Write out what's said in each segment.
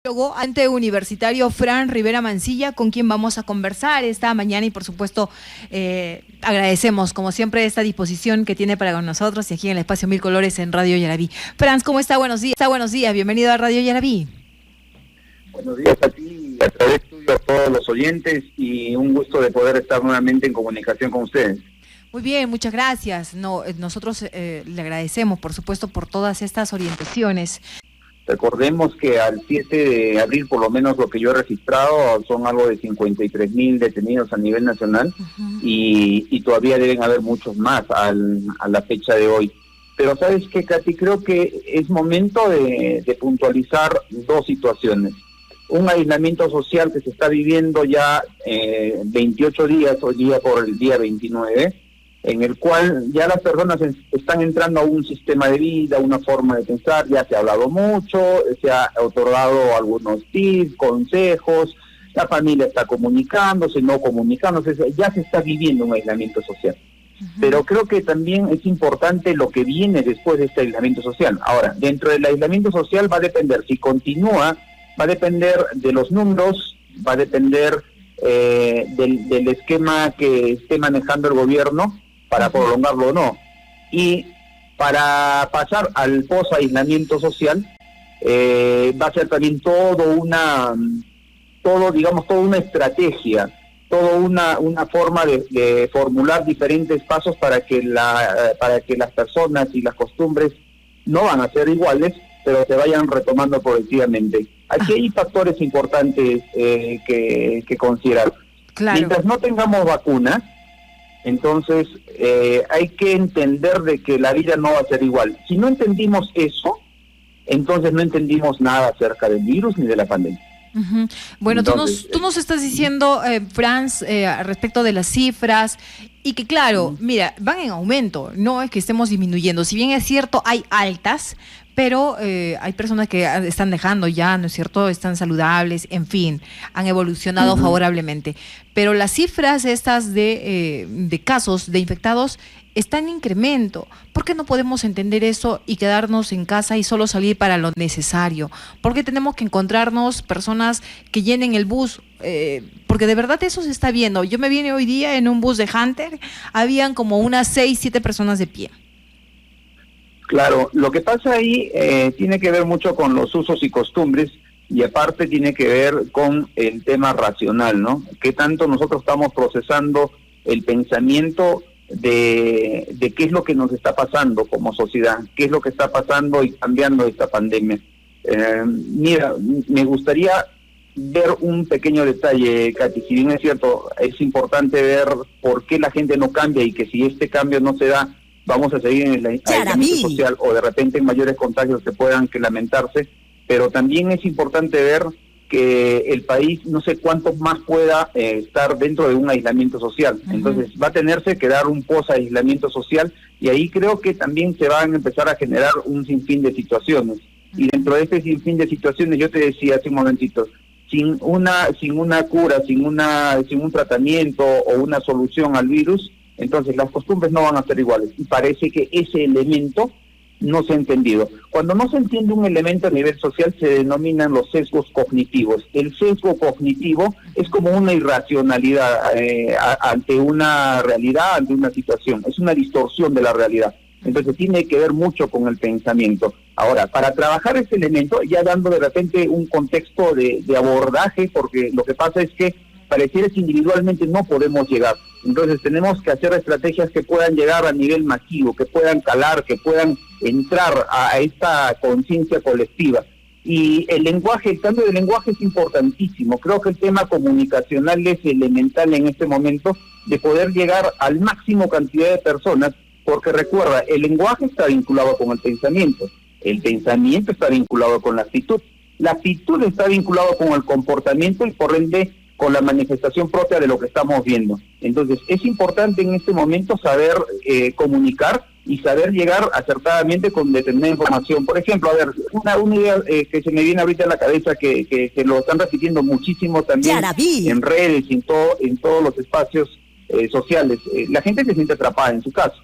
Luego, ante universitario Fran Rivera Mancilla, con quien vamos a conversar esta mañana y por supuesto agradecemos como siempre esta disposición que tiene para con nosotros y aquí en el espacio Mil Colores en Radio Yaraví. Franz, ¿cómo está? Buenos días, bienvenido a Radio Yaraví. Buenos días a ti, a través tuyo, a todos los oyentes y un gusto de poder estar nuevamente en comunicación con ustedes. Muy bien, muchas gracias. Nosotros le agradecemos por supuesto por todas estas orientaciones. Recordemos que al 7 de abril, por lo menos lo que yo he registrado, son algo de 53,000 detenidos a nivel nacional. y todavía deben haber muchos más a la fecha de hoy. Pero ¿sabes qué, Katy? Creo que es momento de puntualizar dos situaciones. Un aislamiento social que se está viviendo ya 28 días, hoy día por el día 29, en el cual ya las personas están entrando a un sistema de vida, una forma de pensar. Ya se ha hablado mucho, se ha otorgado algunos tips, consejos, la familia está comunicándose, no comunicándose, ya se está viviendo un aislamiento social. Pero creo que también es importante lo que viene después de este aislamiento social. Ahora, dentro del aislamiento social va a depender, si continúa, va a depender de los números, va a depender del esquema que esté manejando el gobierno para prolongarlo o no. Y para pasar al post-aislamiento social, va a ser también toda una estrategia, toda una forma de formular diferentes pasos para que las personas y las costumbres no van a ser iguales, pero se vayan retomando progresivamente. Aquí hay factores importantes que considerar. Claro. Mientras no tengamos vacunas, entonces hay que entender de que la vida no va a ser igual. Si no entendimos eso, entonces no entendimos nada acerca del virus ni de la pandemia. Bueno, entonces, tú nos estás diciendo, Franz, respecto de las cifras, y que claro, mira, van en aumento, no es que estemos disminuyendo. Si bien es cierto, hay altas, pero hay personas que están dejando ya, ¿no es cierto? Están saludables, en fin, han evolucionado favorablemente. Pero las cifras estas de casos de infectados están en incremento. ¿Por qué no podemos entender eso y quedarnos en casa y solo salir para lo necesario? ¿Por qué tenemos que encontrarnos personas que llenen el bus? Porque de verdad eso se está viendo. Yo me vine hoy día en un bus de Hunter, habían como unas 6, 7 personas de pie. Claro, lo que pasa ahí tiene que ver mucho con los usos y costumbres, y aparte tiene que ver con el tema racional, ¿no? ¿Qué tanto nosotros estamos procesando el pensamiento de qué es lo que nos está pasando como sociedad, qué es lo que está pasando y cambiando esta pandemia? Mira, me gustaría ver un pequeño detalle, Katy. Si bien es cierto, es importante ver por qué la gente no cambia y que si este cambio no se da, vamos a seguir en el aislamiento social o de repente en mayores contagios que puedan que lamentarse, pero también es importante ver que el país no sé cuánto más pueda estar dentro de un aislamiento social. Entonces va a tenerse que dar un post-aislamiento social, y ahí creo que también se van a empezar a generar un sinfín de situaciones. Y dentro de este sinfín de situaciones, yo te decía hace un momentito, sin una cura, sin un tratamiento o una solución al virus, entonces las costumbres no van a ser iguales. Y parece que ese elemento no se ha entendido. Cuando no se entiende un elemento a nivel social, se denominan los sesgos cognitivos. El sesgo cognitivo es como una irracionalidad ante una realidad, ante una situación. Es una distorsión de la realidad. Entonces tiene que ver mucho con el pensamiento. Ahora, para trabajar ese elemento, ya dando de repente un contexto de abordaje, porque lo que pasa es que pareciera que individualmente no podemos llegar. Entonces tenemos que hacer estrategias que puedan llegar a nivel masivo, que puedan calar, que puedan entrar a esta conciencia colectiva. Y el cambio de lenguaje es importantísimo. Creo que el tema comunicacional es elemental en este momento, de poder llegar al máximo cantidad de personas, porque recuerda, el lenguaje está vinculado con el pensamiento está vinculado con la actitud está vinculado con el comportamiento y por ende con la manifestación propia de lo que estamos viendo. Entonces es importante en este momento saber comunicar y saber llegar acertadamente con determinada información. Por ejemplo, a ver, una idea que se me viene ahorita a la cabeza, que lo están repitiendo muchísimo también en redes y en todos los espacios sociales. La gente se siente atrapada en su casa.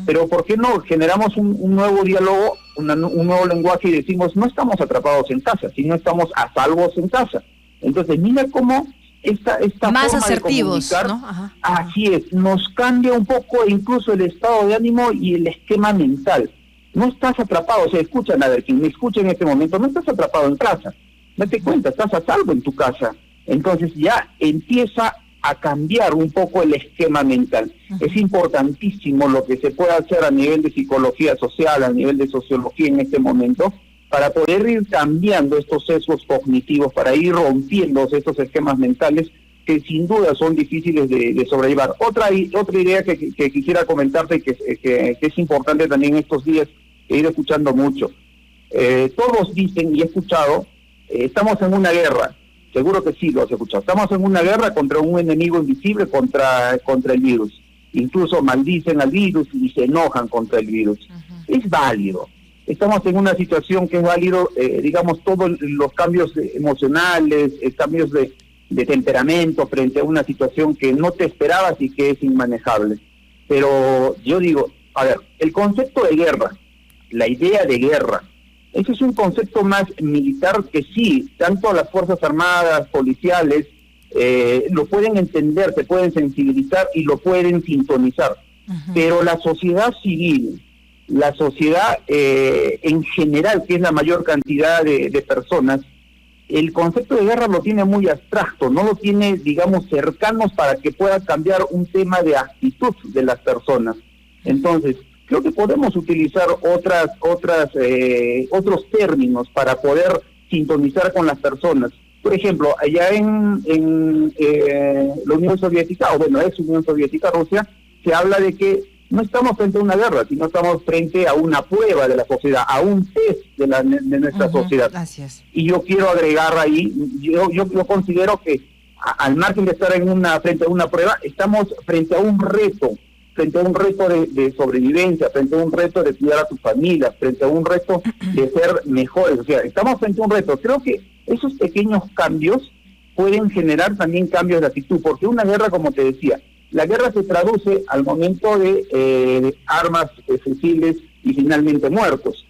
Pero ¿por qué no generamos un nuevo diálogo, un nuevo lenguaje y decimos, no estamos atrapados en casa, sino estamos a salvos en casa? Entonces, mira cómo esta más forma asertivos, de comunicar, ¿no? Ajá. así es, nos cambia un poco incluso el estado de ánimo y el esquema mental. No estás atrapado, o sea, escuchan, a ver, quien me escucha en este momento, no estás atrapado en casa, date cuenta, estás a salvo en tu casa. Entonces ya empieza a cambiar un poco el esquema mental. Es importantísimo lo que se puede hacer a nivel de psicología social, a nivel de sociología en este momento, para poder ir cambiando estos sesgos cognitivos, para ir rompiendo estos esquemas mentales que sin duda son difíciles de sobrellevar. Otra idea que quisiera comentarte que es importante también estos días, he ido escuchando mucho. Todos dicen, y he escuchado, estamos en una guerra. Seguro que sí lo has escuchado. Estamos en una guerra contra un enemigo invisible, contra el virus. Incluso maldicen al virus y se enojan contra el virus. Es válido. Estamos en una situación que es válido, digamos, todos los cambios emocionales, cambios de temperamento frente a una situación que no te esperabas y que es inmanejable. Pero yo digo, a ver, el concepto de guerra, la idea de guerra, ese es un concepto más militar que sí, tanto las Fuerzas Armadas, policiales, lo pueden entender, se pueden sensibilizar y lo pueden sintonizar. Pero la sociedad civil, la sociedad en general, que es la mayor cantidad de personas, el concepto de guerra lo tiene muy abstracto, no lo tiene, digamos, cercanos para que pueda cambiar un tema de actitud de las personas. Entonces, creo que podemos utilizar otros términos para poder sintonizar con las personas. Por ejemplo, allá en la Unión Soviética, o bueno, ex Unión Soviética, Rusia, se habla de que no estamos frente a una guerra, sino estamos frente a una prueba de la sociedad, a un test de nuestra sociedad. Gracias. Y yo quiero agregar ahí, yo considero que al margen de estar frente a una prueba, estamos frente a un reto de sobrevivencia, frente a un reto de cuidar a tu familia, frente a un reto de ser mejores. O sea, estamos frente a un reto. Creo que esos pequeños cambios pueden generar también cambios de actitud, porque una guerra, como te decía, la guerra se traduce al momento de armas, fusiles y finalmente muertos.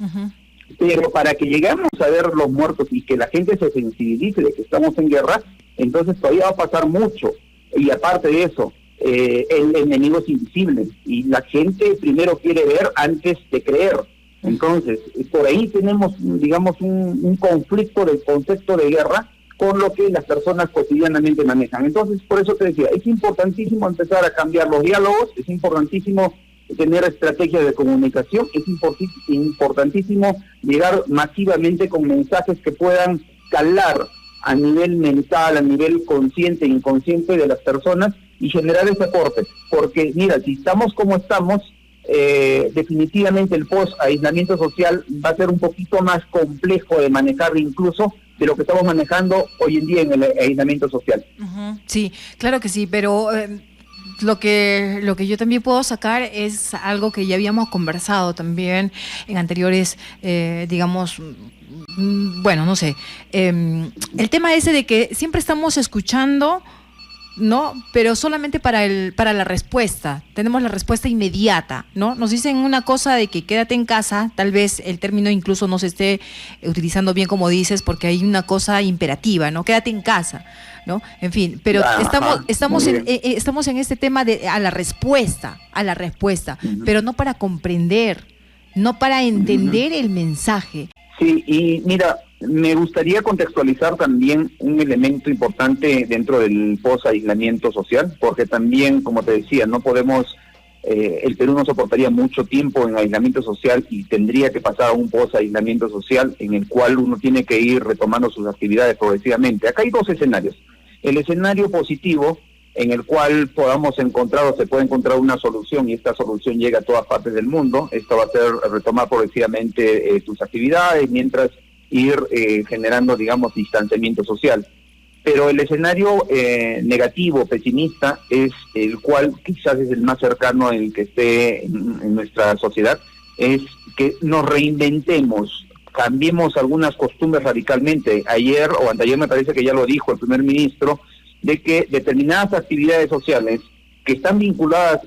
Pero para que lleguemos a ver los muertos y que la gente se sensibilice de que estamos en guerra, entonces todavía va a pasar mucho. Y aparte de eso, el enemigo es invisible y la gente primero quiere ver antes de creer. Entonces, por ahí tenemos, digamos, un conflicto del concepto de guerra con lo que las personas cotidianamente manejan. Entonces, por eso te decía, es importantísimo empezar a cambiar los diálogos, es importantísimo tener estrategias de comunicación, es importantísimo llegar masivamente con mensajes que puedan calar a nivel mental, a nivel consciente e inconsciente de las personas y generar ese aporte. Porque, mira, si estamos como estamos, definitivamente el post-aislamiento social va a ser un poquito más complejo de manejar incluso de lo que estamos manejando hoy en día en el aislamiento social. Sí, claro que sí, pero lo que yo también puedo sacar es algo que ya habíamos conversado también en anteriores, digamos, bueno, no sé, el tema ese de que siempre estamos escuchando, ¿no? Pero solamente para la respuesta. Tenemos la respuesta inmediata, ¿no? Nos dicen una cosa de que quédate en casa, tal vez el término incluso no se esté utilizando bien como dices, porque hay una cosa imperativa, ¿no? Quédate en casa, ¿no? En fin, pero estamos en este tema de a la respuesta, pero no para comprender, no para entender el mensaje. Sí, y mira, me gustaría contextualizar también un elemento importante dentro del post-aislamiento social, porque también, como te decía, no podemos, el Perú no soportaría mucho tiempo en aislamiento social y tendría que pasar a un post-aislamiento social en el cual uno tiene que ir retomando sus actividades progresivamente. Acá hay dos escenarios. El escenario positivo, en el cual podamos encontrar o se puede encontrar una solución y esta solución llega a todas partes del mundo. Esto va a ser retomar progresivamente tus actividades mientras ir generando, digamos, distanciamiento social. Pero el escenario negativo, pesimista, es el cual quizás es el más cercano en el que esté en nuestra sociedad, es que nos reinventemos, cambiemos algunas costumbres radicalmente. Ayer o anteayer me parece que ya lo dijo el primer ministro, de que determinadas actividades sociales que están vinculadas,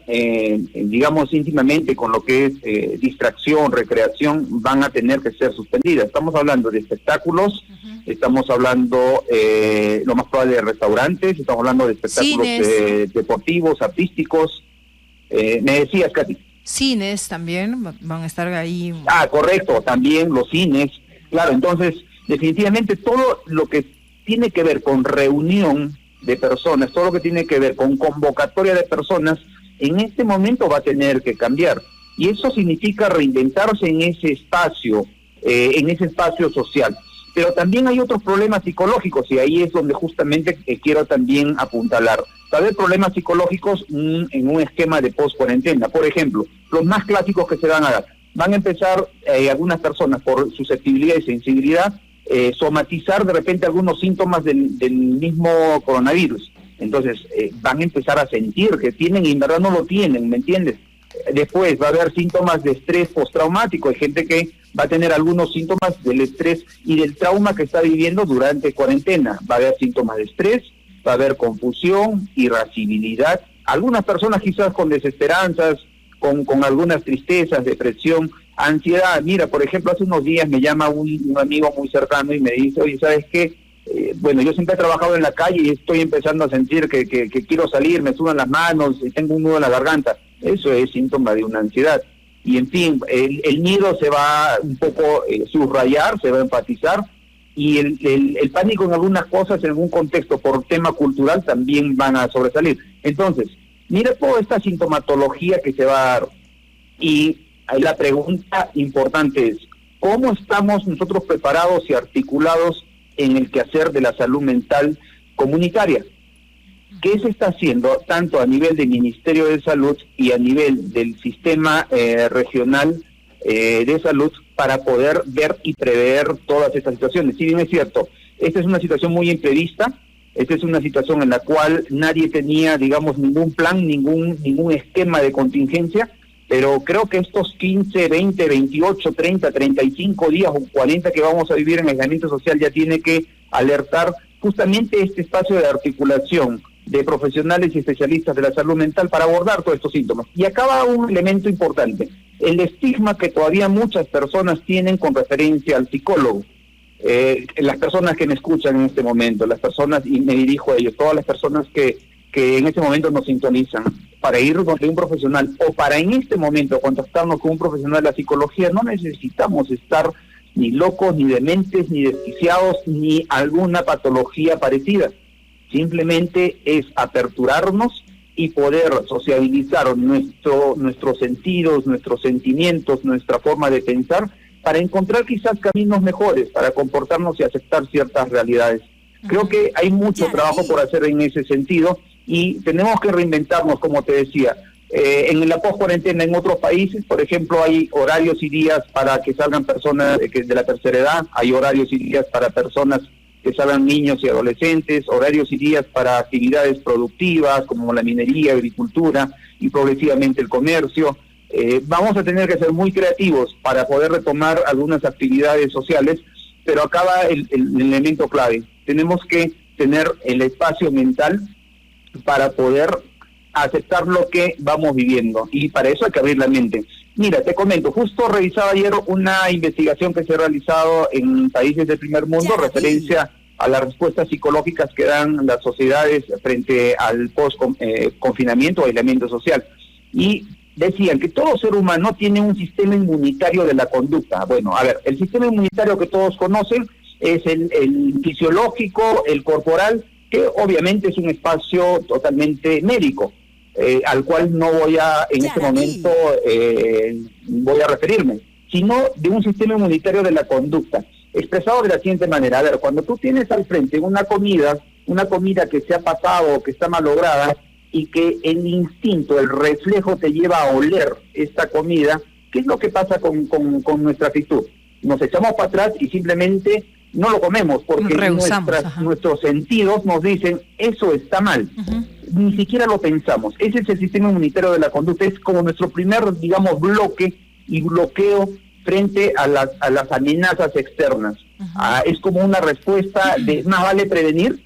digamos, íntimamente con lo que es distracción, recreación, van a tener que ser suspendidas. Estamos hablando de espectáculos, estamos hablando, lo más probable, de restaurantes, estamos hablando de espectáculos deportivos, artísticos. Me decías, Katy. Cines también van a estar ahí. Ah, correcto, también los cines. Claro, entonces, definitivamente todo lo que tiene que ver con reunión de personas, todo lo que tiene que ver con convocatoria de personas, en este momento va a tener que cambiar. Y eso significa reinventarse en ese espacio social. Pero también hay otros problemas psicológicos, y ahí es donde justamente quiero también apuntalar. Va a haber problemas psicológicos en un esquema de post-cuarentena. Por ejemplo, los más clásicos que se van a dar. Van a empezar algunas personas, por susceptibilidad y sensibilidad, somatizar de repente algunos síntomas del mismo coronavirus. Entonces van a empezar a sentir que tienen y en verdad no lo tienen, ¿me entiendes? Después va a haber síntomas de estrés postraumático. Hay gente que va a tener algunos síntomas del estrés y del trauma que está viviendo durante cuarentena. Va a haber síntomas de estrés, va a haber confusión, irascibilidad. Algunas personas quizás con desesperanzas, con algunas tristezas, depresión, ansiedad. Mira, por ejemplo, hace unos días me llama un amigo muy cercano y me dice, oye, ¿sabes qué? Bueno, yo siempre he trabajado en la calle y estoy empezando a sentir que quiero salir, me sudan las manos y tengo un nudo en la garganta. Eso es síntoma de una ansiedad. Y en fin, el miedo se va un poco subrayar, se va a enfatizar, y el pánico en algunas cosas, en algún contexto, por tema cultural, también van a sobresalir. Entonces, mira toda esta sintomatología que se va a dar. Y la pregunta importante es, ¿cómo estamos nosotros preparados y articulados en el quehacer de la salud mental comunitaria? ¿Qué se está haciendo tanto a nivel del Ministerio de Salud y a nivel del sistema regional de salud para poder ver y prever todas estas situaciones? Si bien es cierto, esta es una situación muy imprevista, esta es una situación en la cual nadie tenía, digamos, ningún plan, ningún esquema de contingencia, pero creo que estos 15, 20, 28, 30, 35 días o 40 que vamos a vivir en aislamiento social ya tiene que alertar justamente este espacio de articulación de profesionales y especialistas de la salud mental para abordar todos estos síntomas. Y acá va un elemento importante, el estigma que todavía muchas personas tienen con referencia al psicólogo. Las personas que me escuchan en este momento, las personas, y me dirijo a ellos, todas las personas que en este momento nos sintonizan, para ir donde un profesional o para en este momento contactarnos con un profesional de la psicología, no necesitamos estar ni locos, ni dementes, ni desquiciados, ni alguna patología parecida. Simplemente es aperturarnos y poder sociabilizar nuestros sentidos, nuestros sentimientos, nuestra forma de pensar, para encontrar quizás caminos mejores, para comportarnos y aceptar ciertas realidades. Creo que hay mucho trabajo por hacer en ese sentido y tenemos que reinventarnos, como te decía. En la post-cuarentena en otros países, por ejemplo, hay horarios y días para que salgan personas de la tercera edad, hay horarios y días para personas que salgan niños y adolescentes, horarios y días para actividades productivas como la minería, agricultura y progresivamente el comercio. Vamos a tener que ser muy creativos para poder retomar algunas actividades sociales, pero acá va el elemento clave. Tenemos que tener el espacio mental para poder aceptar lo que vamos viviendo, y para eso hay que abrir la mente. Mira, te comento, justo revisaba ayer una investigación que se ha realizado en países del primer mundo, referencia a las respuestas psicológicas que dan las sociedades frente al post-confinamiento o aislamiento social. Y decían que todo ser humano tiene un sistema inmunitario de la conducta. Bueno, a ver, el sistema inmunitario que todos conocen es el fisiológico, el corporal, que obviamente es un espacio totalmente médico, al cual no voy a, en este momento, voy a referirme, sino de un sistema inmunitario de la conducta, expresado de la siguiente manera. A ver, cuando tú tienes al frente una comida que se ha pasado, que está malograda, y que el instinto, el reflejo te lleva a oler esta comida, ¿qué es lo que pasa con nuestra actitud? Nos echamos para atrás y simplemente no lo comemos, porque nuestros sentidos nos dicen, eso está mal. Ni siquiera lo pensamos. Ese es el sistema inmunitario de la conducta, es como nuestro primer, digamos, bloque y bloqueo frente a las amenazas externas. Es como una respuesta de más vale prevenir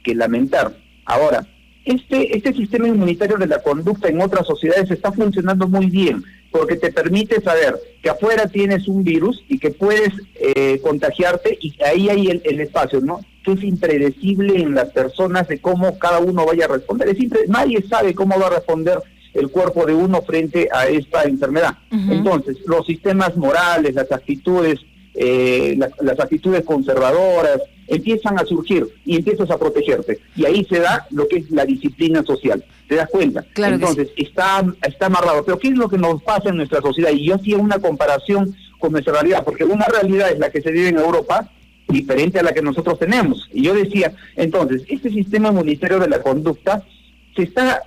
que lamentar. Ahora, este sistema inmunitario de la conducta en otras sociedades está funcionando muy bien, porque te permite saber que afuera tienes un virus y que puedes contagiarte, y ahí hay el espacio, ¿no? Que es impredecible en las personas de cómo cada uno vaya a responder. Nadie sabe cómo va a responder el cuerpo de uno frente a esta enfermedad. Uh-huh. Entonces, los sistemas morales, las actitudes conservadoras empiezan a surgir y empiezas a protegerte. Y ahí se da lo que es la disciplina social. ¿Te das cuenta? Claro. Entonces, está amarrado. Pero ¿qué es lo que nos pasa en nuestra sociedad? Y yo hacía una comparación con nuestra realidad, porque una realidad es la que se vive en Europa, diferente a la que nosotros tenemos. Y yo decía, entonces, este sistema inmunitario de la conducta se está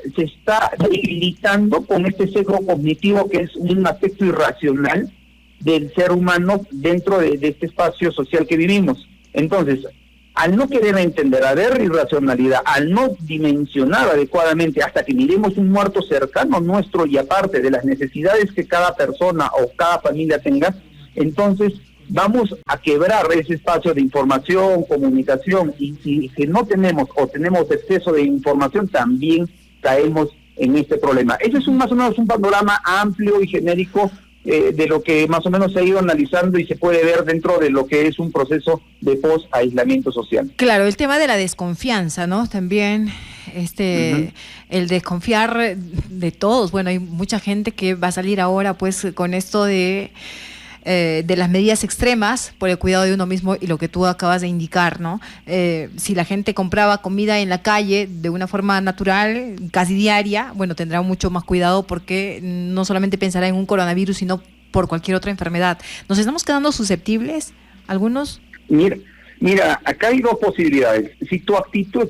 debilitando con este sesgo cognitivo, que es un aspecto irracional del ser humano dentro de este espacio social que vivimos. Entonces, al no querer entender, a ver irracionalidad, al no dimensionar adecuadamente hasta que miremos un muerto cercano nuestro y aparte de las necesidades que cada persona o cada familia tenga, entonces vamos a quebrar ese espacio de información, comunicación, y si no tenemos o tenemos exceso de información, también caemos en este problema. Ese es más o menos un panorama amplio y genérico de lo que más o menos se ha ido analizando y se puede ver dentro de lo que es un proceso de post-aislamiento social. Claro, el tema de la desconfianza, ¿no? También uh-huh. El desconfiar de todos. Bueno, hay mucha gente que va a salir ahora pues con esto de las medidas extremas por el cuidado de uno mismo y lo que tú acabas de indicar, ¿no? Si la gente compraba comida en la calle de una forma natural, casi diaria, bueno, tendrá mucho más cuidado porque no solamente pensará en un coronavirus, sino por cualquier otra enfermedad. ¿Nos estamos quedando susceptibles algunos? Mira, acá hay dos posibilidades. Si tu actitud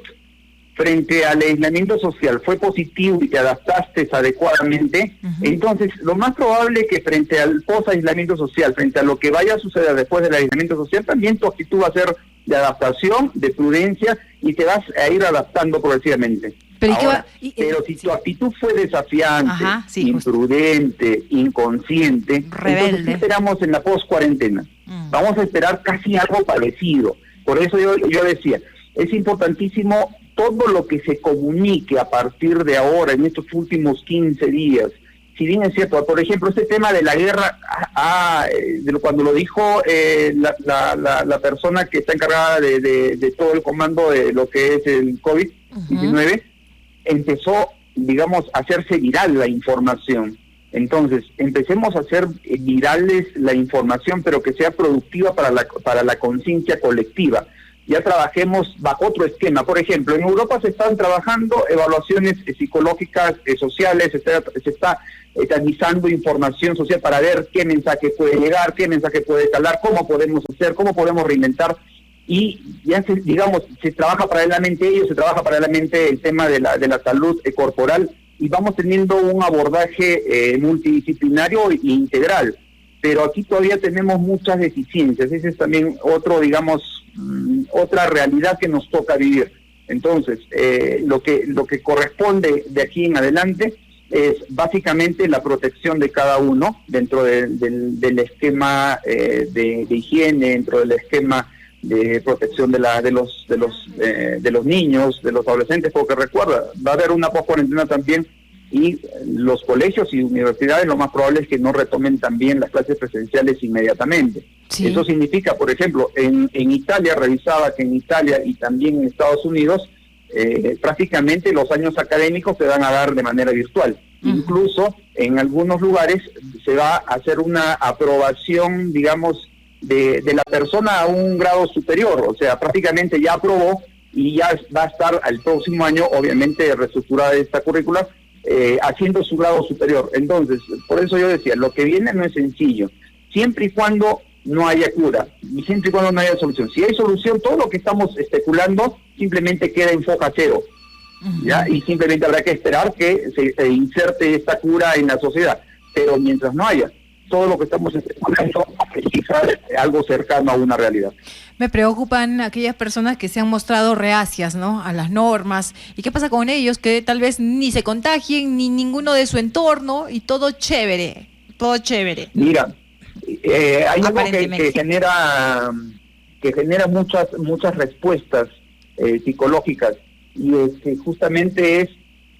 frente al aislamiento social fue positivo y te adaptaste adecuadamente, uh-huh. Entonces lo más probable es que frente al post-aislamiento social, frente a lo que vaya a suceder después del aislamiento social, también tu actitud va a ser de adaptación, de prudencia, y te vas a ir adaptando progresivamente. Pero si tu actitud fue desafiante, ajá, sí, imprudente, inconsciente, rebelde, entonces ¿qué esperamos en la post-cuarentena? Vamos a esperar casi algo parecido. Por eso yo decía, es importantísimo todo lo que se comunique a partir de ahora, en estos últimos 15 días. Si bien es cierto, por ejemplo, este tema de la guerra, cuando lo dijo la persona que está encargada de todo el comando de lo que es el COVID-19, uh-huh. Empezó, digamos, a hacerse viral la información. Entonces, empecemos a hacer virales la información, pero que sea productiva para la conciencia colectiva. Ya trabajemos bajo otro esquema. Por ejemplo, en Europa se están trabajando evaluaciones psicológicas, sociales, se está analizando información social para ver qué mensaje puede llegar, qué mensaje puede calar, cómo podemos hacer, cómo podemos reinventar. Y ya se trabaja paralelamente ello, se trabaja paralelamente el tema de la salud corporal, y vamos teniendo un abordaje multidisciplinario e integral. Pero aquí todavía tenemos muchas deficiencias. Ese es también otra realidad que nos toca vivir. Entonces, lo que corresponde de aquí en adelante es básicamente la protección de cada uno dentro del esquema de higiene, dentro del esquema de protección de los niños, de los adolescentes, porque recuerda, va a haber una post-cuarentena también, y los colegios y universidades lo más probable es que no retomen también las clases presenciales inmediatamente. Sí. Eso significa, por ejemplo, en Italia, revisaba que en Italia y también en Estados Unidos, prácticamente los años académicos se van a dar de manera virtual. Uh-huh. Incluso en algunos lugares se va a hacer una aprobación, digamos, de la persona a un grado superior, o sea, prácticamente ya aprobó y ya va a estar al próximo año, obviamente, reestructurada esta currícula, haciendo su grado superior. Entonces, por eso yo decía, lo que viene no es sencillo, siempre y cuando no haya cura, y siempre y cuando no haya solución. Si hay solución, todo lo que estamos especulando simplemente queda en foja cero, ¿ya? Y simplemente habrá que esperar que se inserte esta cura en la sociedad. Pero mientras no haya, todo lo que estamos especulando es quizás algo cercano a una realidad. Me preocupan aquellas personas que se han mostrado reacias, ¿no?, a las normas. ¿Y qué pasa con ellos que tal vez ni se contagien, ni ninguno de su entorno, y todo chévere, todo chévere? Mira, hay algo que genera muchas respuestas psicológicas, y justamente es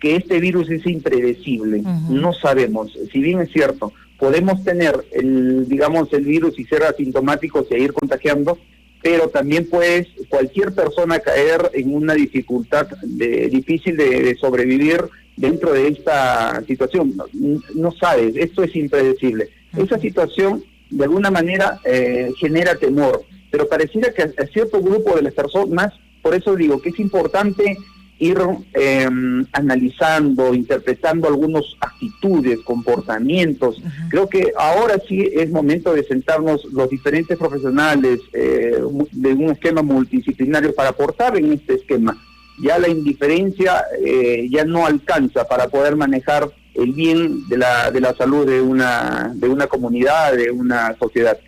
que este virus es impredecible. No sabemos, si bien es cierto, podemos tener el virus y ser asintomáticos y ir contagiando, pero también puede cualquier persona caer en una dificultad difícil de sobrevivir dentro de esta situación. No sabes, esto es impredecible. Esa situación de alguna manera genera temor, pero pareciera que a cierto grupo de las personas, por eso digo que es importante ir analizando, interpretando algunas actitudes, comportamientos. Creo que ahora sí es momento de sentarnos los diferentes profesionales de un esquema multidisciplinario para aportar en este esquema. Ya la indiferencia ya no alcanza para poder manejar el bien de la salud de una comunidad, de una sociedad.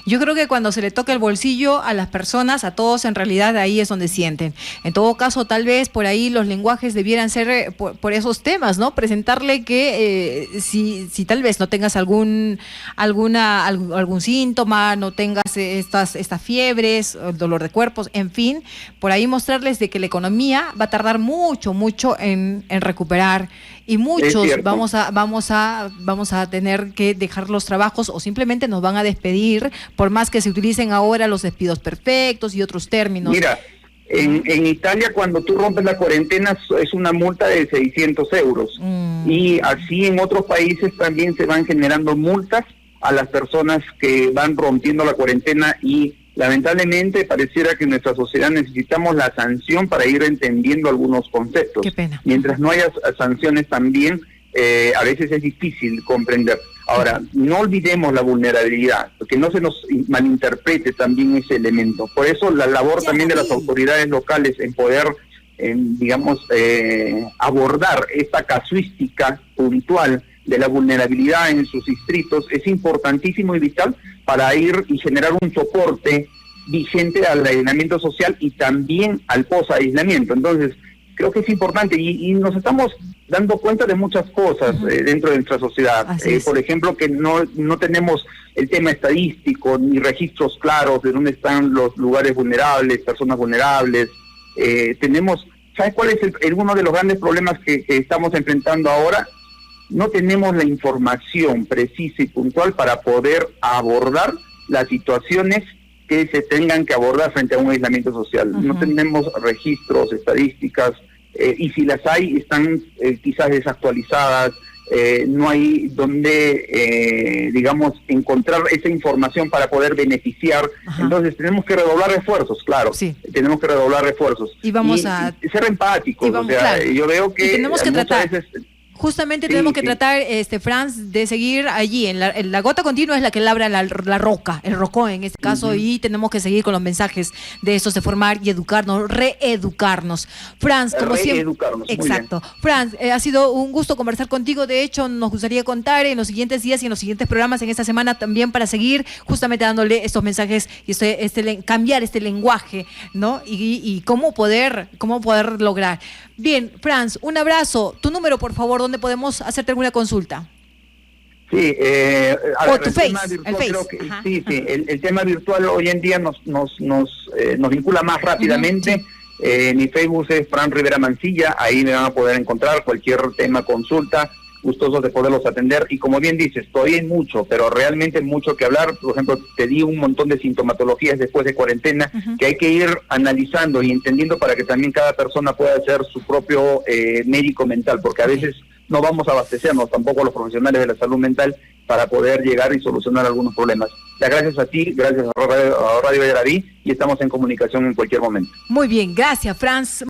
Yo creo que cuando se le toca el bolsillo a las personas, a todos, en realidad ahí es donde sienten. En todo caso, tal vez por ahí los lenguajes debieran ser por esos temas, ¿no? Presentarle que si tal vez no tengas algún síntoma, no tengas estas fiebres, dolor de cuerpos, en fin, por ahí mostrarles de que la economía va a tardar mucho en recuperar, y muchos vamos a tener que dejar los trabajos o simplemente nos van a despedir, por más que se utilicen ahora los despidos perfectos y otros términos. Mira, en Italia cuando tú rompes la cuarentena es una multa de 600 euros y así en otros países también se van generando multas a las personas que van rompiendo la cuarentena, y lamentablemente pareciera que en nuestra sociedad necesitamos la sanción para ir entendiendo algunos conceptos. Qué pena. Mientras no haya sanciones también, a veces es difícil comprender. Ahora, no olvidemos la vulnerabilidad, que no se nos malinterprete también ese elemento. Por eso la labor también de las autoridades locales en poder, abordar esta casuística puntual de la vulnerabilidad en sus distritos es importantísimo y vital para ir y generar un soporte vigente al aislamiento social y también al post-aislamiento. Entonces, creo que es importante y nos estamos dando cuenta de muchas cosas dentro de nuestra sociedad. Por ejemplo, que no tenemos el tema estadístico ni registros claros de dónde están los lugares vulnerables, personas vulnerables. ¿Sabes cuál es uno de los grandes problemas que estamos enfrentando ahora? No tenemos la información precisa y puntual para poder abordar las situaciones que se tengan que abordar frente a un aislamiento social. No tenemos registros, estadísticas, y si las hay, están quizás desactualizadas, no hay donde, encontrar esa información para poder beneficiar. Entonces tenemos que redoblar esfuerzos, claro. Tenemos que redoblar esfuerzos. Y vamos a ser empáticos. Yo veo que tenemos que tratar. Justamente tenemos que tratar, Franz, de seguir allí. En la gota continua es la que labra la roca, el rocón en este caso, y tenemos que seguir con los mensajes de estos, de formar y educarnos, reeducarnos. Franz, como siempre. Exacto. Franz, ha sido un gusto conversar contigo. De hecho, nos gustaría contar en los siguientes días y en los siguientes programas en esta semana también para seguir justamente dándole estos mensajes y cambiar este lenguaje, ¿no? Y cómo poder lograr. Bien, Franz, un abrazo. Tu número, por favor, ¿dónde podemos hacerte alguna consulta? Sí, tu Face, el Face. El tema virtual hoy en día nos vincula más rápidamente. Mi Facebook es Fran Rivera Mancilla, ahí me van a poder encontrar cualquier tema, consulta, gustosos de poderlos atender. Y como bien dices, todavía hay mucho, pero realmente mucho que hablar. Por ejemplo, te di un montón de sintomatologías después de cuarentena que hay que ir analizando y entendiendo para que también cada persona pueda ser su propio médico mental, porque a veces no vamos a abastecernos tampoco los profesionales de la salud mental para poder llegar y solucionar algunos problemas. Gracias a ti, gracias a Radio Vallaraví, y estamos en comunicación en cualquier momento. Muy bien, gracias, Franz.